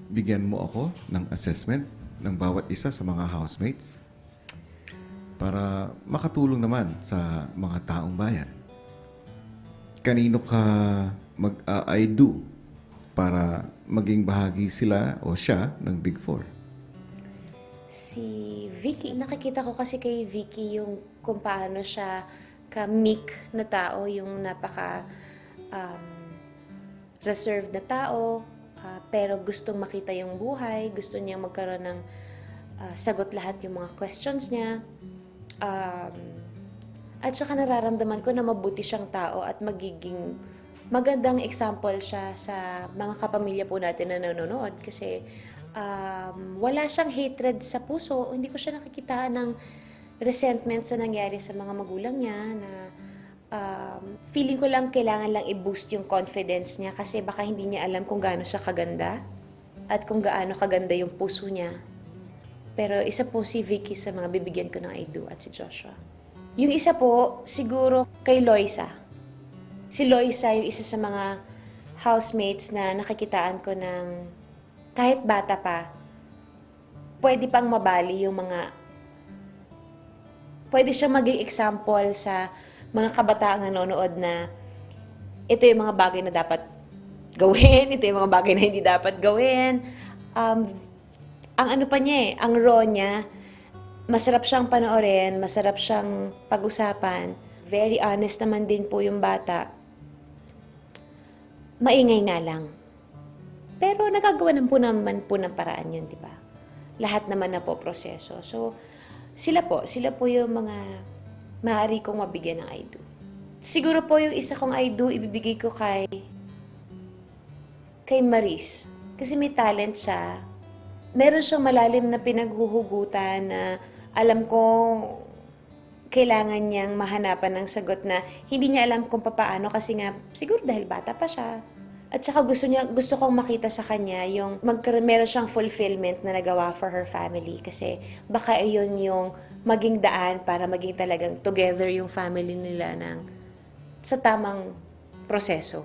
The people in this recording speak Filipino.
bigyan mo ako ng assessment ng bawat isa sa mga housemates para makatulong naman sa mga taong bayan. Kanino ka mag-I do para maging bahagi sila o siya ng Big Four? Si Vicky, nakikita ko kasi kay Vicky yung kung paano siya ka-meek na tao, yung napaka um, reserved na tao, pero gustong makita yung buhay, gusto niya magkaroon ng sagot lahat yung mga questions niya. Um, at saka nararamdaman ko na mabuti siyang tao at magiging magandang example siya sa mga kapamilya po natin na nanonood kasi wala siyang hatred sa puso. Hindi ko siya nakikita ng resentment sa nangyari sa mga magulang niya na feeling ko lang kailangan lang i-boost yung confidence niya kasi baka hindi niya alam kung gaano siya kaganda at kung gaano kaganda yung puso niya. Pero isa po si Vicky sa mga bibigyan ko ng I do at si Joshua. Yung isa po, siguro kay Loisa. Si Loisa yung isa sa mga housemates na nakikitaan ko ng kahit bata pa, pwede pang mabali yung mga, pwede siya maging example sa mga kabataang nanonood na ito yung mga bagay na dapat gawin, ito yung mga bagay na hindi dapat gawin. Ang ano pa niya ang raw niya, masarap siyang panoorin, masarap siyang pag-usapan. Very honest naman din po yung bata. Maingay nga lang. Pero nagagawa naman po ng paraan yun, di ba? Lahat naman na po proseso. So, sila po yung mga maaari kong mabigyan ng I do. Siguro po yung isa kong I do, ibibigay ko kay Maris. Kasi may talent siya. Meron siyang malalim na pinaghuhugutan na alam kong kailangan niyang mahanapan ng sagot na hindi niya alam kung papaano kasi nga siguro dahil bata pa siya. At saka gusto kong makita sa kanya yung meron siyang fulfillment na nagawa for her family kasi baka iyon yung maging daan para maging talagang together yung family nila sa tamang proseso.